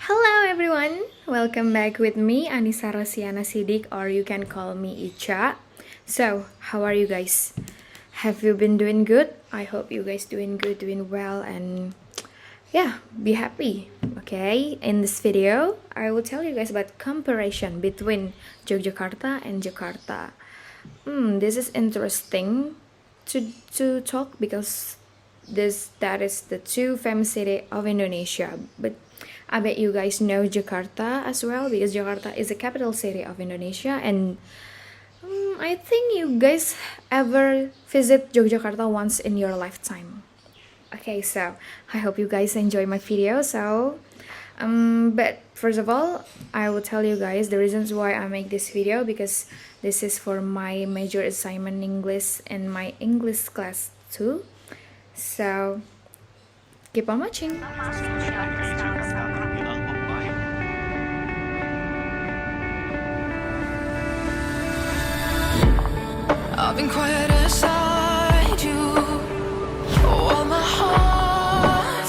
Hello everyone, welcome back with me Anisha Rosiana Sidiq, or you can call me Icha. So, how are you guys? Have you been doing good? I hope you guys doing good, doing well, and yeah, be happy. Okay, in this video, I will tell you guys about comparison between Yogyakarta and Jakarta. This is interesting to talk because that is the two famous city of Indonesia. But I bet you guys know Jakarta as well because Jakarta is the capital city of Indonesia, and I think you guys ever visit Yogyakarta once in your lifetime. Okay, so I hope you guys enjoy my video. But first of all, I will tell you guys the reasons why I make this video, because this is for my major assignment English and my English class too. So keep on watching. I've been quiet inside you, while my heart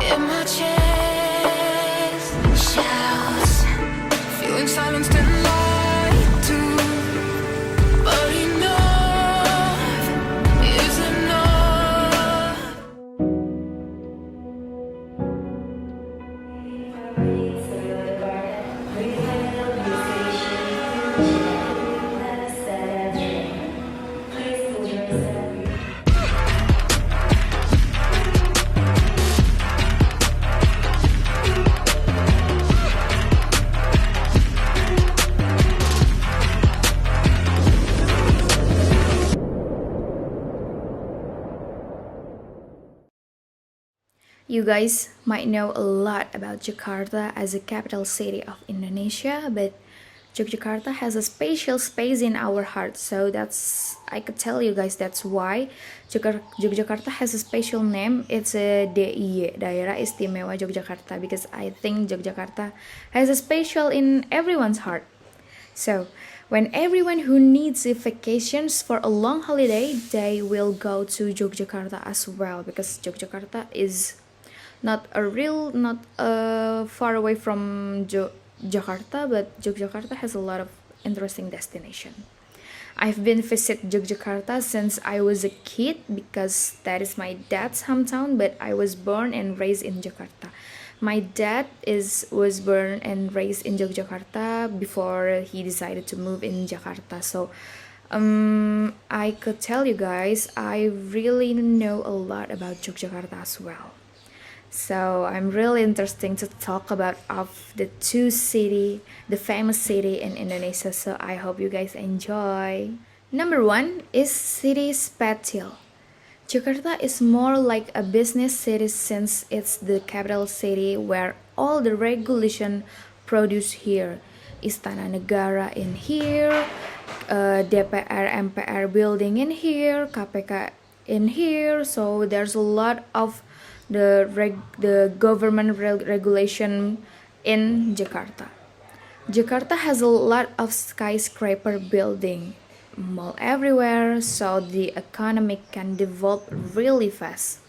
in my chest shouts, feeling silenced and lied to. But enough is enough. You guys might know a lot about Jakarta as a capital city of Indonesia, but Yogyakarta has a special space in our hearts. So I could tell you guys that's why Yogyakarta has a special name. It's a DIY, Daerah Istimewa Yogyakarta, because I think Yogyakarta has a special in everyone's heart. So, when everyone who needs vacations for a long holiday, they will go to Yogyakarta as well, because Yogyakarta is not far away from Jakarta, but Yogyakarta has a lot of interesting destination. I've been visit Yogyakarta since I was a kid because that is my dad's hometown, but I was born and raised in Jakarta. My dad was born and raised in Yogyakarta before he decided to move in Jakarta. So I could tell you guys I really know a lot about Yogyakarta as well. So I'm really interested to talk about of the two city, the famous city in Indonesia. So I hope you guys enjoy. Number one is city spatial. Jakarta is more like a business city since it's the capital city where all the regulation produced here. Istana Negara in here, DPR MPR building in here, KPK in here. So there's a lot of the government regulation in Jakarta. Jakarta has a lot of skyscraper building, mall everywhere, so the economy can develop really fast.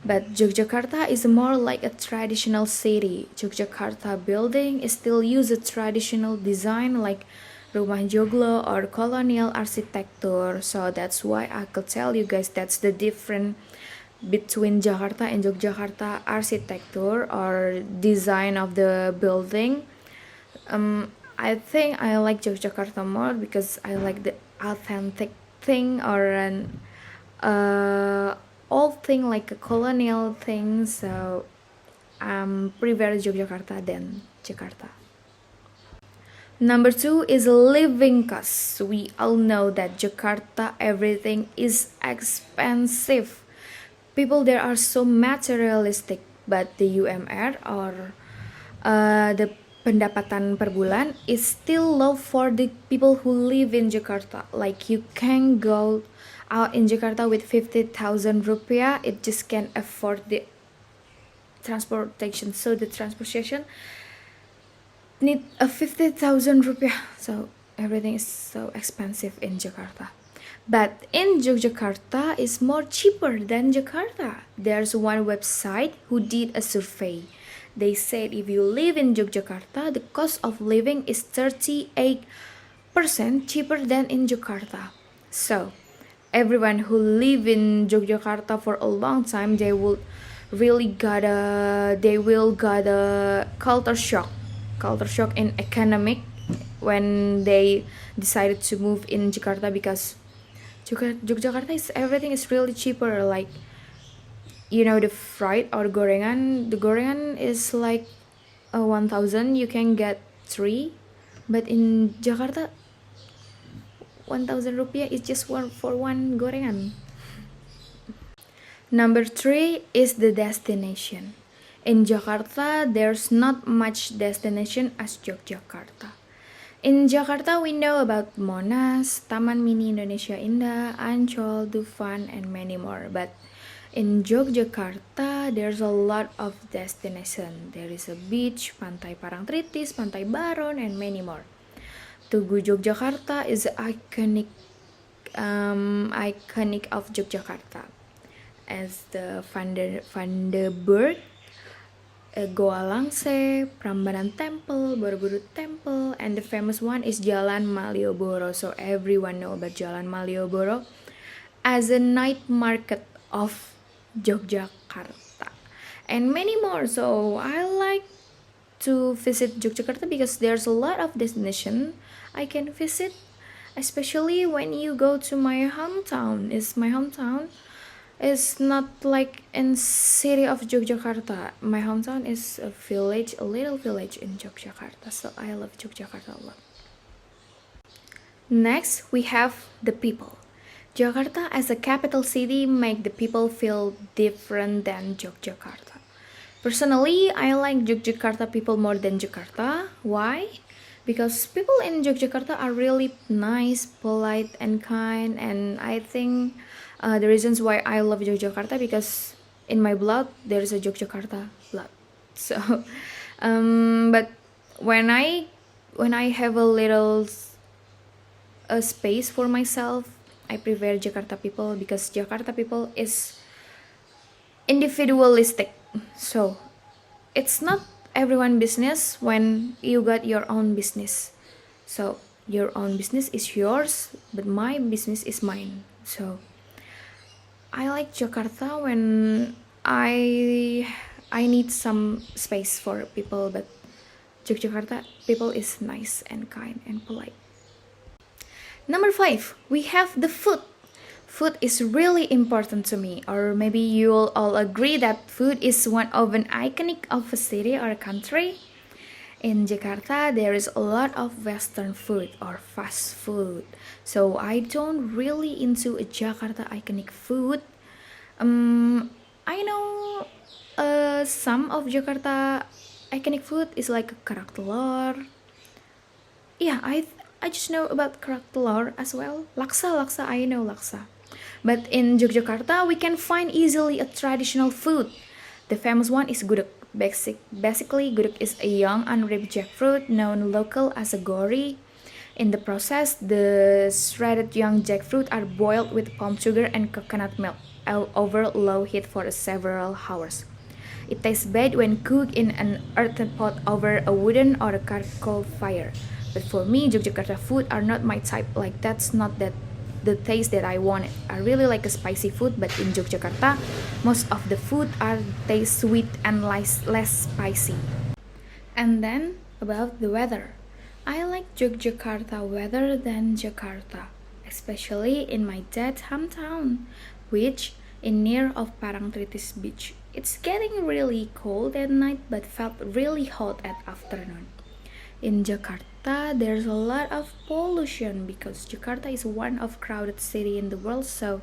But Yogyakarta is more like a traditional city. Yogyakarta building still use a traditional design like rumah joglo or colonial architecture. So that's why I could tell you guys that's the difference between Jakarta and Yogyakarta architecture or design of the building. I think I like Yogyakarta more because I like the authentic thing or an old thing like a colonial thing. So prefer Yogyakarta than Jakarta. Number two is living costs. We all know that Jakarta everything is expensive. People there are so materialistic, but the UMR or the pendapatan per bulan is still low for the people who live in Jakarta. Like you can go out in Jakarta with 50,000 rupiah, it just can't afford the transportation. So the transportation need a 50,000 rupiah. So everything is so expensive in Jakarta. But in Yogyakarta is more cheaper than Jakarta. There's one website who did a survey. They said if you live in Yogyakarta, the cost of living is 38% cheaper than in Jakarta. So, everyone who live in Yogyakarta for a long time, they will got a culture shock in economic when they decided to move in Jakarta, because Yogyakarta is everything is really cheaper. Like, the fried or gorengan. The gorengan is like 1,000. You can get 3, but in Jakarta, 1,000 rupiah is just one for one gorengan. Number 3 is the destination. In Jakarta, there's not much destination as Yogyakarta. In Jakarta, we know about Monas, Taman Mini Indonesia Indah, Ancol, Dufan, and many more. But in Yogyakarta, there's a lot of destination. There is a beach, Pantai Parangtritis, Pantai Baron, and many more. Tugu Yogyakarta is iconic of Yogyakarta, as the Vandenberg, Goa Langse, Prambanan Temple, Borobudur Temple, and the famous one is Jalan Malioboro. So everyone know about Jalan Malioboro as a night market of Yogyakarta, and many more. So I like to visit Yogyakarta because there's a lot of destination I can visit, especially when you go to my hometown. It's not like in city of Yogyakarta. My hometown is a village, a little village in Yogyakarta. So I love Yogyakarta a lot. Next, we have the people. Jakarta as a capital city make the people feel different than Yogyakarta. Personally, I like Yogyakarta people more than Jakarta. Why? Because people in Yogyakarta are really nice, polite, and kind, and I think the reasons why I love Yogyakarta, because in my blood there is a Yogyakarta blood. So, but when I have a little space for myself, I prefer Jakarta people, because Jakarta people is individualistic. So it's not everyone business when you got your own business. So your own business is yours, but my business is mine. So I like Jakarta when I need some space for people, but Yogyakarta people is nice and kind and polite. Number 5, we have the food. Food is really important to me, or maybe you'll all agree that food is one of an iconic of a city or a country. In Jakarta, there is a lot of Western food or fast food. So I don't really into a Jakarta iconic food. I know some of Jakarta iconic food is like kerak telur. Yeah, I just know about kerak telur as well. Laksa, I know laksa. But in Yogyakarta, we can find easily a traditional food. The famous one is gudeg. Basically, gudeg is a young unripe jackfruit known local as a gori. In the process, the shredded young jackfruit are boiled with palm sugar and coconut milk over low heat for several hours. It tastes bad when cooked in an earthen pot over a wooden or a charcoal fire. But for me, Yogyakarta food are not my type. Like, that's not the taste that I wanted. I really like a spicy food, but in Yogyakarta, most of the food are taste sweet and less spicy. And then about the weather. I like Yogyakarta weather than Jakarta, especially in my dad's hometown, which in near of Parangtritis beach. It's getting really cold at night but felt really hot at afternoon. In Jakarta, there's a lot of pollution because Jakarta is one of crowded city in the world, so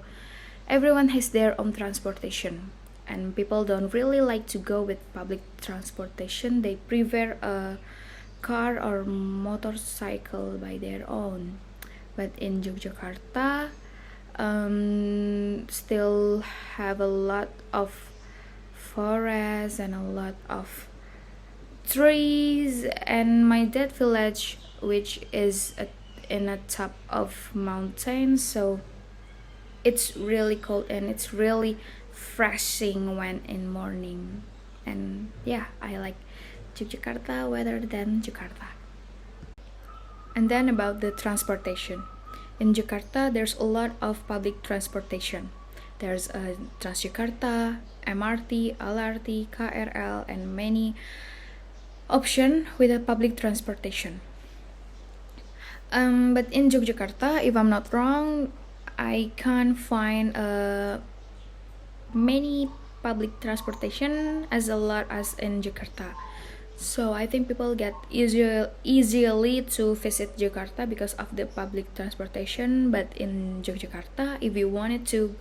everyone has their own transportation. And people don't really like to go with public transportation. They prefer a car or motorcycle by their own. But in Yogyakarta, still have a lot of forests and a lot of trees, and my dad village, which is in a top of mountains, so it's really cold and it's really refreshing when in morning. And yeah, I like Yogyakarta rather than Jakarta. And then about the transportation. In Jakarta, there's a lot of public transportation. There's a Transjakarta, MRT, LRT, KRL, and many options with a public transportation. But in Yogyakarta, if I'm not wrong, I can't find many public transportation as a lot as in Jakarta. So I think people get easily to visit Jakarta because of the public transportation. But in Yogyakarta, if you wanted to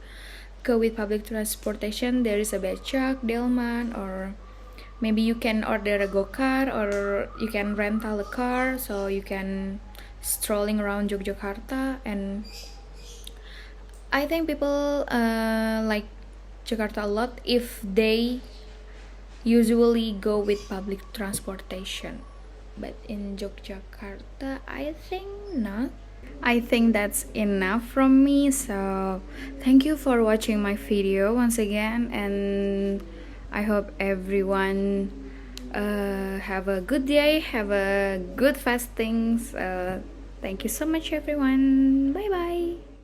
go with public transportation, there is a becak, delman, or maybe you can order a go-kart or you can rental a car so you can strolling around Yogyakarta. And I think people like Jakarta a lot if they usually go with public transportation. But in Yogyakarta, I think not. I think that's enough from me. So thank you for watching my video once again, and I hope everyone have a good day, have a good fastings. Thank you so much, everyone. Bye bye.